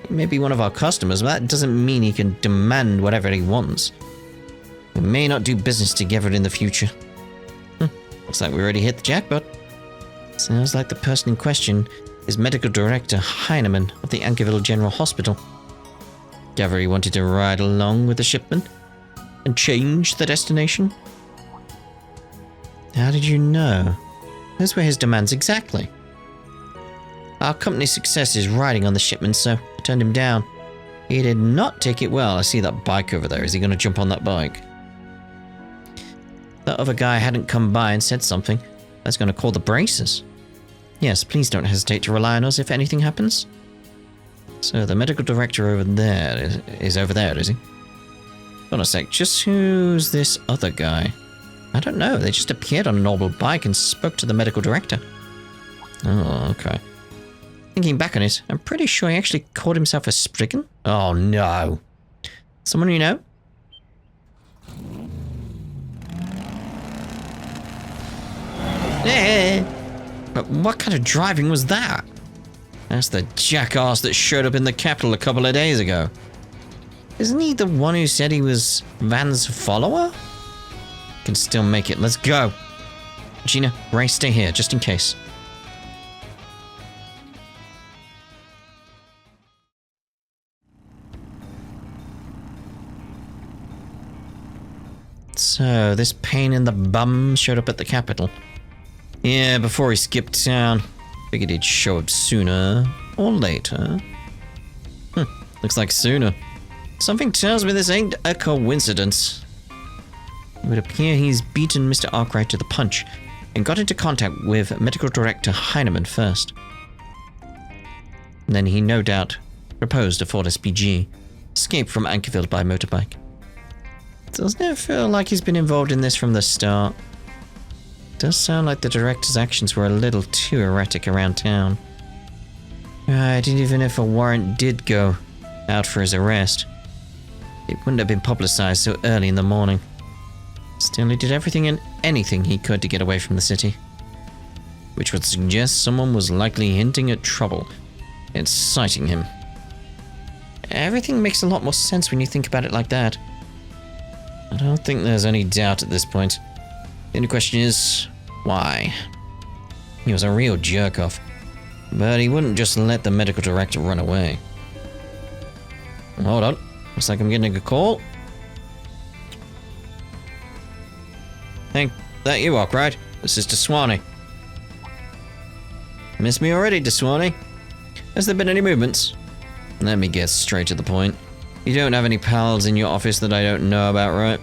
He may be one of our customers, but that doesn't mean he can demand whatever he wants. We may not do business together in the future. Looks like we already hit the jackpot. Sounds like the person in question is Medical Director Heinemann of the Ankerville General Hospital. Gather he wanted to ride along with the shipment and change the destination? How did you know? Those were his demands exactly. Our company's success is riding on the shipment, so I turned him down. He did not take it well. I see that bike over there. Is he going to jump on that bike? That other guy hadn't come by and said something. That's going to call the braces. Yes, please don't hesitate to rely on us if anything happens. So the medical director over there is over there, is he? Hold on a sec, just who's this other guy? I don't know, they just appeared on a normal bike and spoke to the medical director. Oh, okay. Thinking back on it, I'm pretty sure he actually called himself a Spriggan. Oh no. Someone you know? Hey! But what kind of driving was that? That's the jackass that showed up in the capital a couple of days ago. Isn't he the one who said he was Van's follower? Can still make it. Let's go. Gina, Ray, stay here, just in case. So, this pain in the bum showed up at the capital. Yeah, before he skipped town. Figured he'd show up sooner or later. Looks like sooner. Something tells me this ain't a coincidence. It would appear he's beaten Mr. Arkwright to the punch and got into contact with Medical Director Heinemann first. And then he no doubt proposed a Ford SPG, escaped from Ankerville by motorbike. Doesn't it feel like he's been involved in this from the start? Does sound like the director's actions were a little too erratic around town. Right, even if a warrant did go out for his arrest, it wouldn't have been publicized so early in the morning. Still, he did everything and anything he could to get away from the city, which would suggest someone was likely hinting at trouble, inciting him. Everything makes a lot more sense when you think about it like that. I don't think there's any doubt at this point. The only question is, why? He was a real jerk-off, but he wouldn't just let the medical director run away. Hold on, looks like I'm getting a call. Hey, that you, Arkwright? This is DeSwanee. Miss me already, DeSwanee? Has there been any movements? Let me get straight to the point. You don't have any pals in your office that I don't know about, right?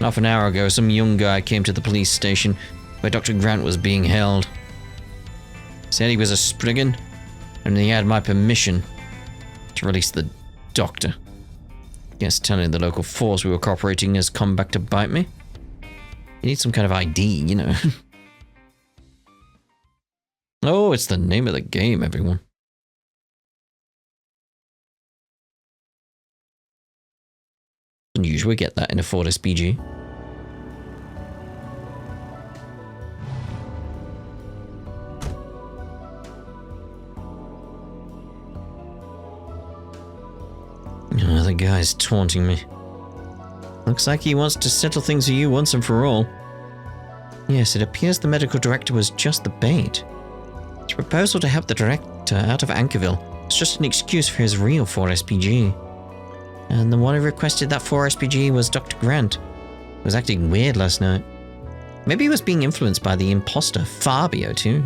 Half an hour ago, some young guy came to the police station where Dr. Grant was being held. Said he was a Spriggan, and he had my permission to release the doctor. Guess telling the local force we were cooperating has come back to bite me. You need some kind of ID, you know. Oh, it's the name of the game, everyone. Usually get that in a Ford SPG. Oh, the guy's taunting me. Looks like he wants to settle things for you once and for all. Yes, it appears the medical director was just the bait. His proposal to help the director out of Anchorville was just an excuse for his real 4SPG. And the one who requested that 4SPG was Dr. Grant. He was acting weird last night. Maybe he was being influenced by the imposter, Fabio, too.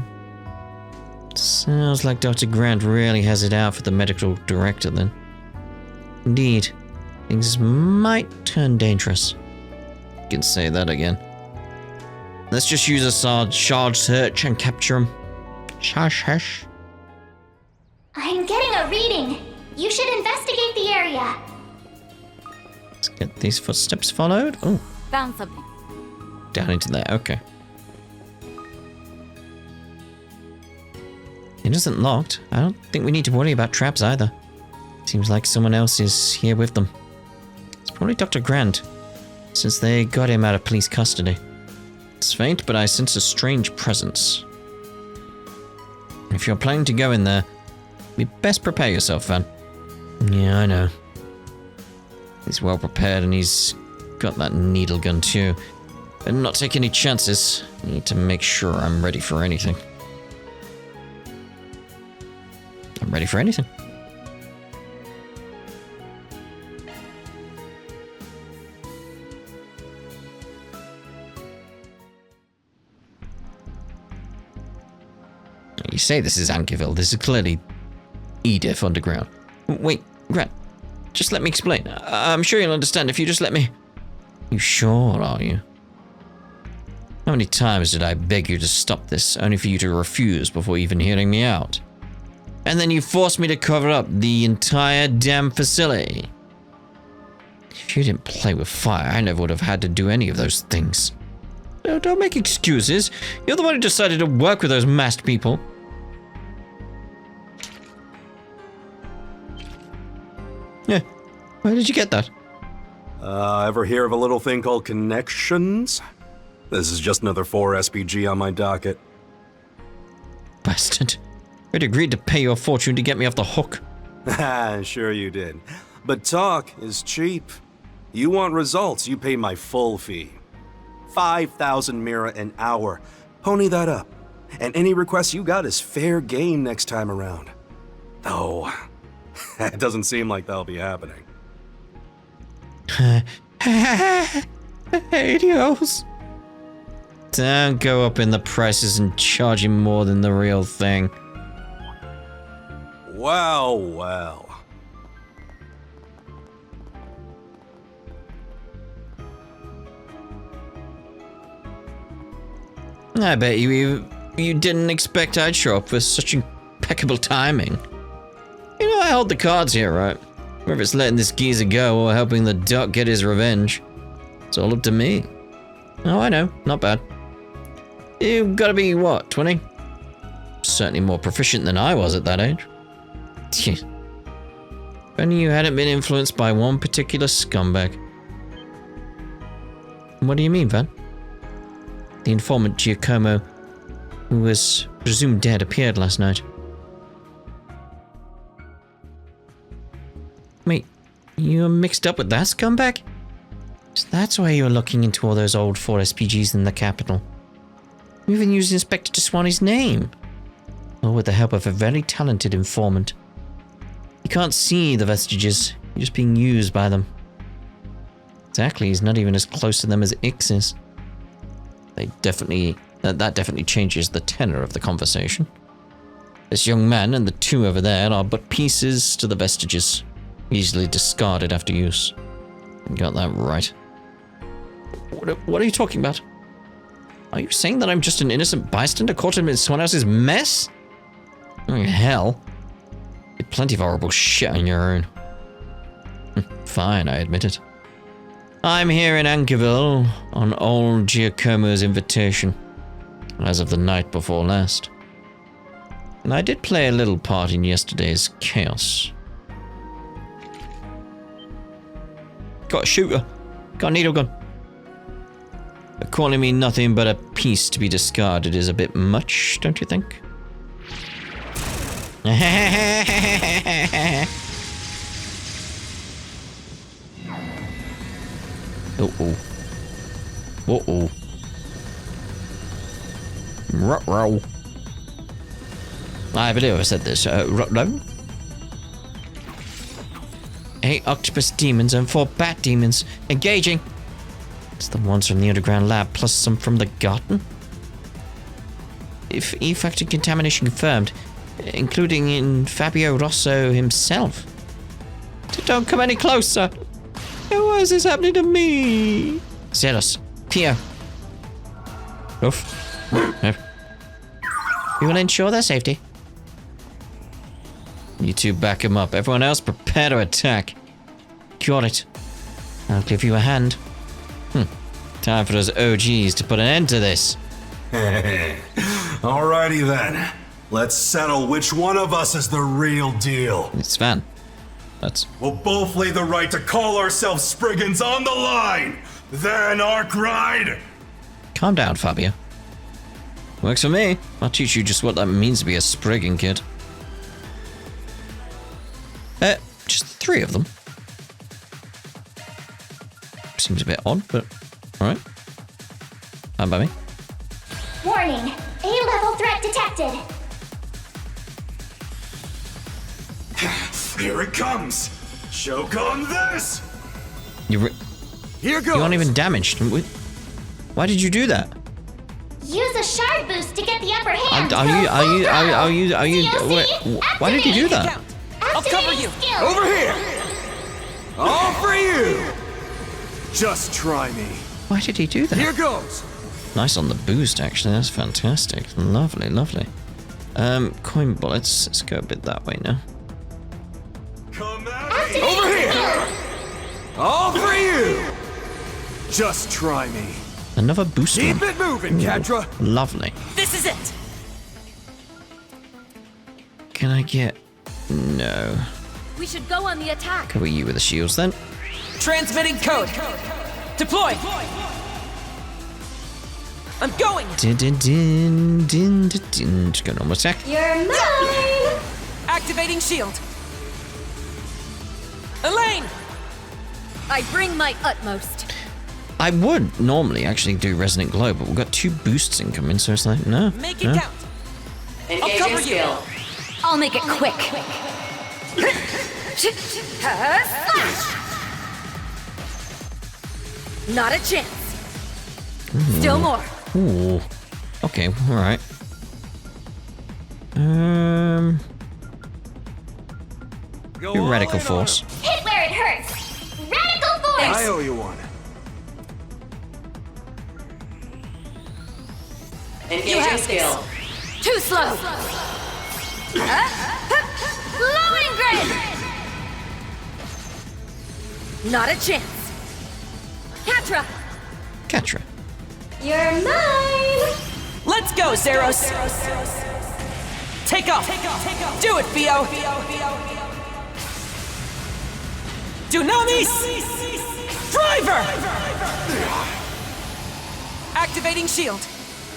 Sounds like Dr. Grant really has it out for the medical director, then. Indeed, things might turn dangerous. You can say that again. Let's just use a charge search and capture him. Shush. I'm getting a reading. You should investigate the area. Let's get these footsteps followed. Oh, Found something. down into there. Okay. It isn't locked. I don't think we need to worry about traps either. Seems like someone else is here with them. It's probably Dr. Grant, since they got him out of police custody. It's faint, but I sense a strange presence. If you're planning to go in there, you'd best prepare yourself, Van. Yeah, I know. He's well prepared and he's got that needle gun too. Better not take any chances. I need to make sure I'm ready for anything. I'm ready for anything. You say this is Anchorville. This is clearly Edith Underground. Wait, Grant, just let me explain. I'm sure you'll understand if you just let me... You sure are you? How many times did I beg you to stop this, only for you to refuse before even hearing me out? And then you forced me to cover up the entire damn facility. If you didn't play with fire, I never would have had to do any of those things. No, don't make excuses. You're the one who decided to work with those masked people. Yeah, where did you get that? Ever hear of a little thing called connections? This is just another 4SPG on my docket. Bastard. I'd agreed to pay you a fortune to get me off the hook. Sure you did. But talk is cheap. You want results, you pay my full fee. 5,000 mira an hour. Pony that up. And any request you got is fair game next time around. Though, it doesn't seem like that'll be happening. Adios. Don't go up in the prices and charge him more than the real thing. Well. I bet you didn't expect I'd show up with such impeccable timing. You know, I hold the cards here, right? Whether it's letting this geezer go or helping the duck get his revenge, it's all up to me. Oh, I know, not bad. You've gotta be, what, 20? Certainly more proficient than I was at that age. If only you hadn't been influenced by one particular scumbag. What do you mean, Van? The informant Giacomo, who was presumed dead, appeared last night. Wait, you were mixed up with that scumbag? So that's why you were looking into all those old 4SPGs in the capital. You even used Inspector Taswani's name. All with the help of a very talented informant. You can't see the vestiges, you're just being used by them. Exactly, he's not even as close to them as Ix is. That definitely changes the tenor of the conversation. This young man and the two over there are but pieces to the vestiges, easily discarded after use. You got that right. What are you talking about? Are you saying that I'm just an innocent bystander caught in someone else's mess? Oh, hell. You did plenty of horrible shit on your own. Fine, I admit it. I'm here in Anchorville on old Giacomo's invitation, as of the night before last. And I did play a little part in yesterday's chaos. Got a shooter. Got a needle gun. But calling me nothing but a piece to be discarded is a bit much, don't you think? Uh-oh. Uh-oh. Ruh-roh. I believe I said this. Ruh-roh? 8 octopus demons and 4 bat demons. Engaging! It's the ones from the underground lab plus some from the garden? If E-factor contamination confirmed, including in Fabio Rosso himself. Don't come any closer! Why is this happening to me? Zeros. Pio. Oof. You will ensure their safety. You two back him up. Everyone else prepare to attack. Got it. I'll give you a hand. Time for those OGs to put an end to this. Alrighty then. Let's settle which one of us is the real deal. It's Van. We'll both lay the right to call ourselves Spriggans on the line. Then Arc Ride. Calm down, Fabio. Works for me. I'll teach you just what that means to be a Spriggan kid. Just 3 of them. Seems a bit odd, but alright. Fine by me. Warning. A-level threat detected. Here it comes. Choke on this. Here Here goes. You aren't even damaged. Why did you do that? Use a shard boost to get the upper hand. Why did you do that? I'll cover you. Over here. All for you. Just try me. Why did he do that? Here goes. Nice on the boost, actually. That's fantastic. Lovely, lovely. Coin bullets. Let's go a bit that way now. Come at me. Over here. All for you. Just try me. Another boost Keep one. it moving, Catra. Lovely. This is it. Can I get... No. We should go on the attack. Cover you with the shields then. Transmitting code. Deploy. I'm going. Din din din din din din. Just go normal attack. You're mine! Activating shield. Elaine. I bring my utmost. I would normally actually do Resonant Glow, but we've got 2 boosts incoming, so it's like, no. Make it no. count. I'll cover you. I'll make it quick. Not a chance. Still more. Ooh. Okay, alright. Radical Force. Hit where it hurts. Radical force. I owe you one. Engaging skill. Too slow. Blowing grid. Not a chance. Catra. Catra. You're mine! Let's go, Zeros. Take off. Do it, Fio. Dunamis. Driver. Activating shield.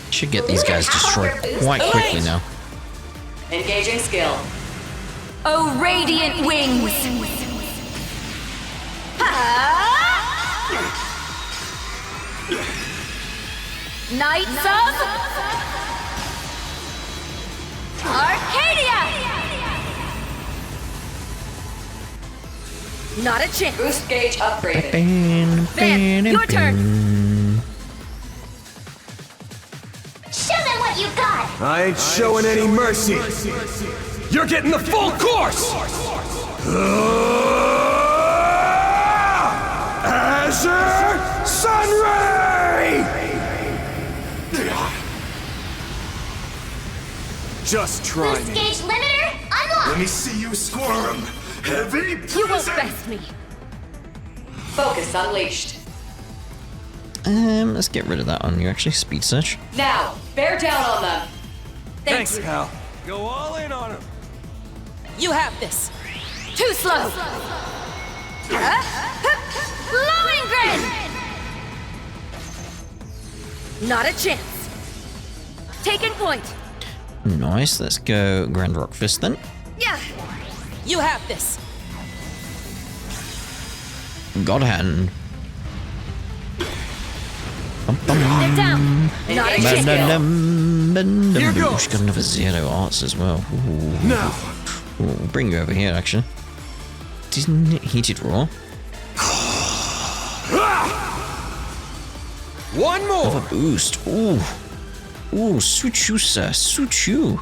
Should get these guys destroyed quite quickly now. Engaging skill. Oh, radiant wings. Knights of Arcadia. Not a chance. Boost gauge upgraded. Van, your turn. Show them what you got. I ain't showing any mercy. You're getting the full course. Azure Sunray. Just try Boost me. gauge limiter unlocked. Let me see you squirm. Heavy You won't prison. best me. Focus unleashed. Let's get rid of that on you, actually. Speed search. Now, bear down on them. Thanks, pal. Go all in on him. You have this. Too slow. Blowing grid. Not a chance. Taking point. Nice. Let's go Grand Rock Fist then. Yeah. You have this. God Hand. They're down. Not a skill. Here goes. She's got another zero arts as well. Ooh. Now. Ooh, bring you over here, actually. Didn't it heated raw? One more. Another boost. Ooh. Ooh, suit you, sir. Suit you.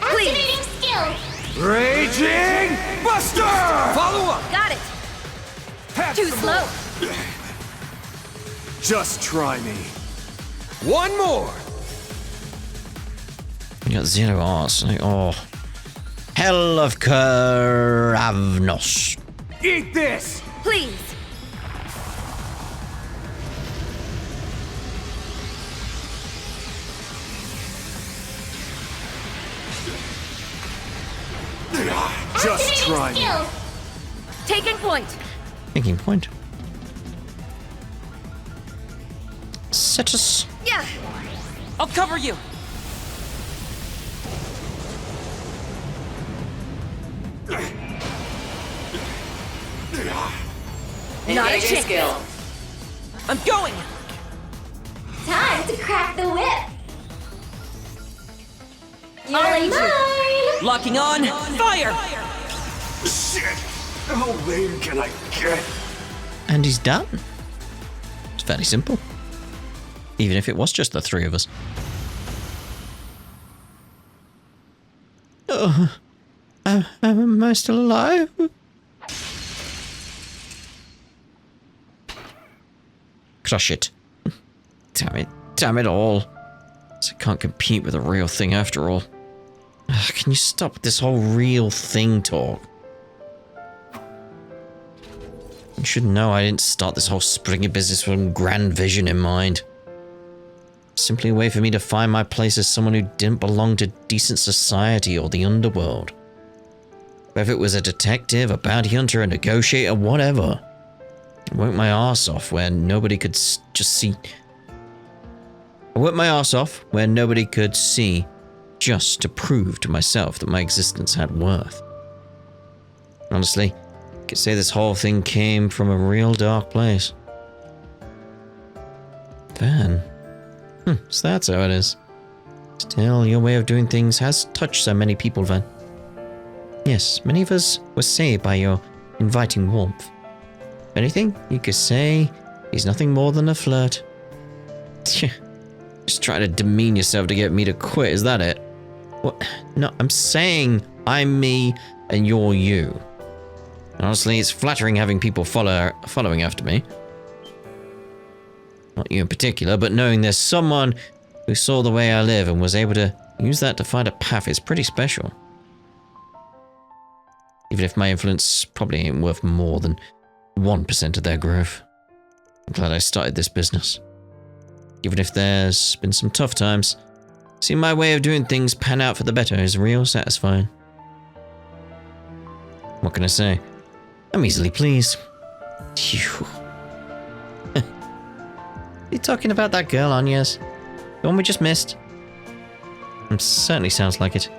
Activating skill. Raging Buster. Follow up. Got it. Have Too some slow. more. Just try me. One more. You got zero arts. Like, oh. Hell of Karavnos. Eat this. Please. Just try me. Skill. Taking point. Taking point. Set us. Yeah. I'll cover you. Not a chance. Skill. I'm going. Time to crack the whip. You're I'll eat you. mine. Locking on. Fire. Shit. How lame can I get? And he's done. It's fairly simple. Even if it was just the three of us. Am I still alive? Crush it. Damn it all. So I can't compete with a real thing after all. Can you stop with this whole real thing talk? You should know I didn't start this whole springy business with some grand vision in mind. Simply a way for me to find my place as someone who didn't belong to decent society or the underworld. Whether it was a detective, a bounty hunter, a negotiator, whatever. I worked my arse off where nobody could just see. I worked my arse off where nobody could see, just to prove to myself that my existence had worth. Honestly, I could say this whole thing came from a real dark place. Van. So that's how it is. Still, your way of doing things has touched so many people, Van. Yes, many of us were saved by your inviting warmth. If anything, you could say he's nothing more than a flirt. Just try to demean yourself to get me to quit, is that it? What? No, I'm saying I'm me and you're you. Honestly, it's flattering having people following after me. Not you in particular, but knowing there's someone who saw the way I live and was able to use that to find a path is pretty special. Even if my influence probably ain't worth more than 1% of their growth. I'm glad I started this business. Even if there's been some tough times, seeing my way of doing things pan out for the better is real satisfying. What can I say? I'm easily pleased. Phew. You talking about that girl, Agnes? The one we just missed? Certainly sounds like it.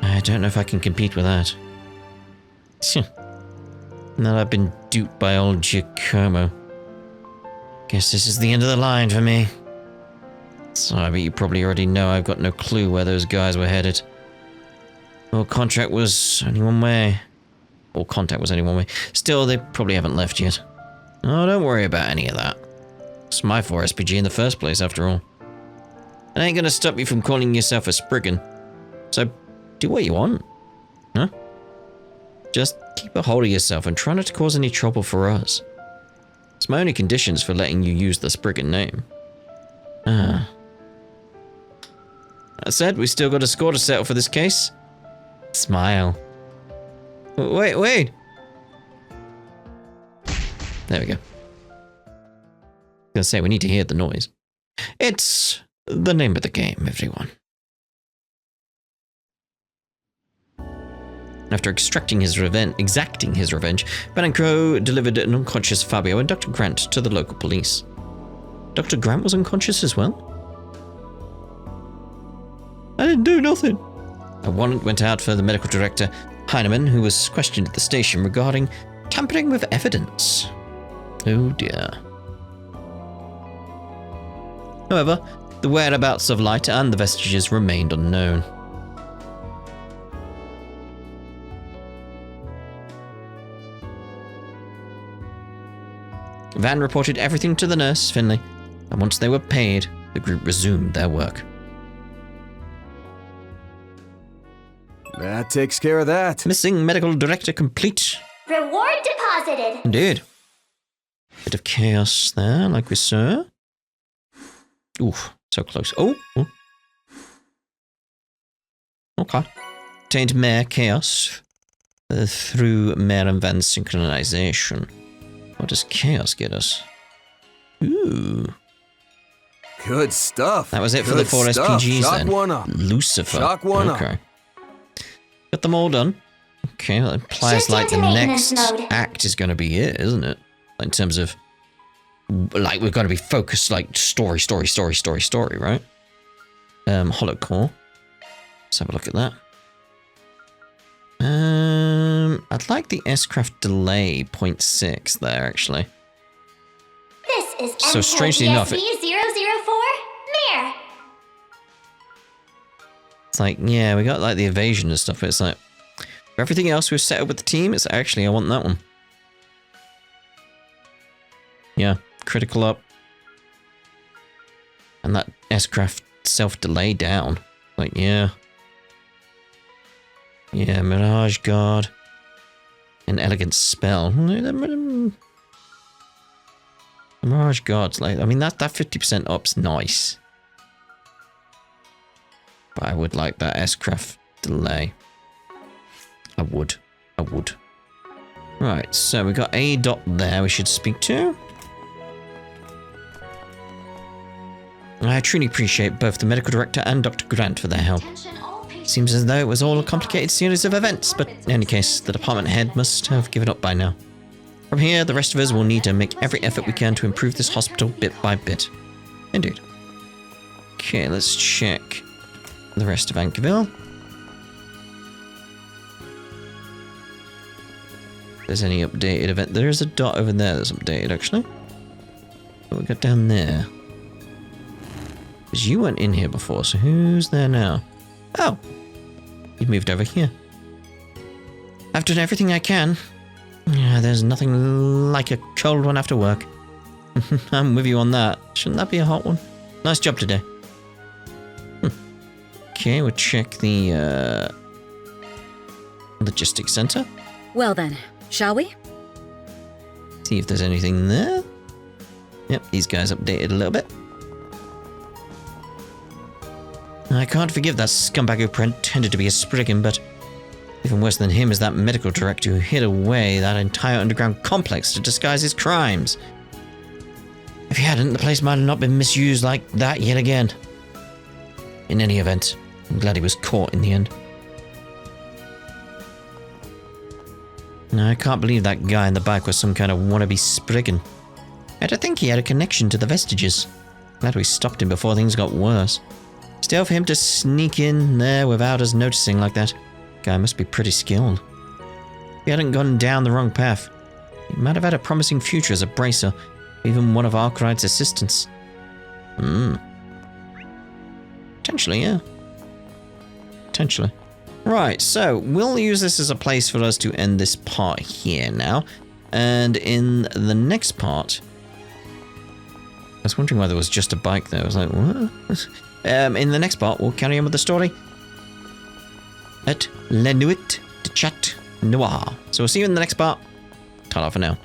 I don't know if I can compete with that. Now that I've been duped by old Giacomo. Guess this is the end of the line for me. Sorry, but you probably already know I've got no clue where those guys were headed. Well, contract was only one way. Or contact was only one way. Still, they probably haven't left yet. Oh, don't worry about any of that. It's my 4SPG in the first place, after all. It ain't gonna stop you from calling yourself a Spriggan. So, do what you want. Huh? Just keep a hold of yourself and try not to cause any trouble for us. It's my only conditions for letting you use the Spriggan name. That said, we still got a score to settle for this case. Smile. Wait. There we go. I was gonna say, we need to hear the noise. It's the name of the game, everyone. After exacting his revenge, Benanco delivered an unconscious Fabio and Dr. Grant to the local police. Dr. Grant was unconscious as well? I didn't do nothing. A warrant went out for the medical director, Heinemann, who was questioned at the station regarding tampering with evidence. Oh dear. However, the whereabouts of Light and the vestiges remained unknown. Van reported everything to the nurse, Finley, and once they were paid, the group resumed their work. That takes care of that. Missing medical director complete. Reward deposited. Indeed. Bit of chaos there, like we saw. Oof, so close. Oh. Okay. Obtained Mare Chaos through Mare and Van's synchronization. What does Chaos get us? Ooh. Good stuff. That was it for the 4 SPGs Shock then. one up. Lucifer. Shock one up. Okay. Got them all done. Okay, that implies Shift like the into next maintenance mode. act is going to be it, isn't it? In terms of, like, we're going to be focused, like, story, right? Hollow Core. Let's have a look at that. I'd like the S-Craft delay 0.6 there, actually. This is So strangely enough, NKPSD 004 Mirror. It's like, yeah, we got like the evasion and stuff, but it's like, for everything else we've set up with the team, it's actually, I want that one. Yeah, critical up. And that S-Craft self-delay down. Like, yeah. Yeah, Mirage Guard. An elegant spell. The Mirage Guard's like, I mean, that 50% up's nice. But I would like that S-Craft delay. I would. Right, so we got a dot there we should speak to. I truly appreciate both the medical director and Dr. Grant for their help. Seems as though it was all a complicated series of events, but in any case, the department head must have given up by now. From here, the rest of us will need to make every effort we can to improve this hospital bit by bit. Indeed. Okay, let's check the rest of Ankerville. If there's any updated event. There's a dot over there that's updated, actually. What we got down there? Because you weren't in here before, so who's there now? Oh, you've moved over here. I've done everything I can. Yeah, there's nothing like a cold one after work. I'm with you on that. Shouldn't that be a hot one? Nice job today. Okay, we'll check the logistics center. Well then, shall we? See if there's anything there. Yep, these guys updated a little bit. I can't forgive that scumbag who pretended to be a Spriggan, but even worse than him is that medical director who hid away that entire underground complex to disguise his crimes. If he hadn't, the place might have not been misused like that yet again. In any event, I'm glad he was caught in the end. No, I can't believe that guy in the back was some kind of wannabe Spriggan. Yet to think he had a connection to the vestiges. Glad we stopped him before things got worse. Still, for him to sneak in there without us noticing like that, guy must be pretty skilled. If he hadn't gone down the wrong path, he might have had a promising future as a bracer, even one of Arkwright's assistants. Potentially, yeah. Potentially. Right, so we'll use this as a place for us to end this part here now. And in the next part, I was wondering why there was just a bike there. I was like, what? In the next part, we'll carry on with the story at Le Nuit de Chat Noir. So we'll see you in the next part. Ta-ra for now.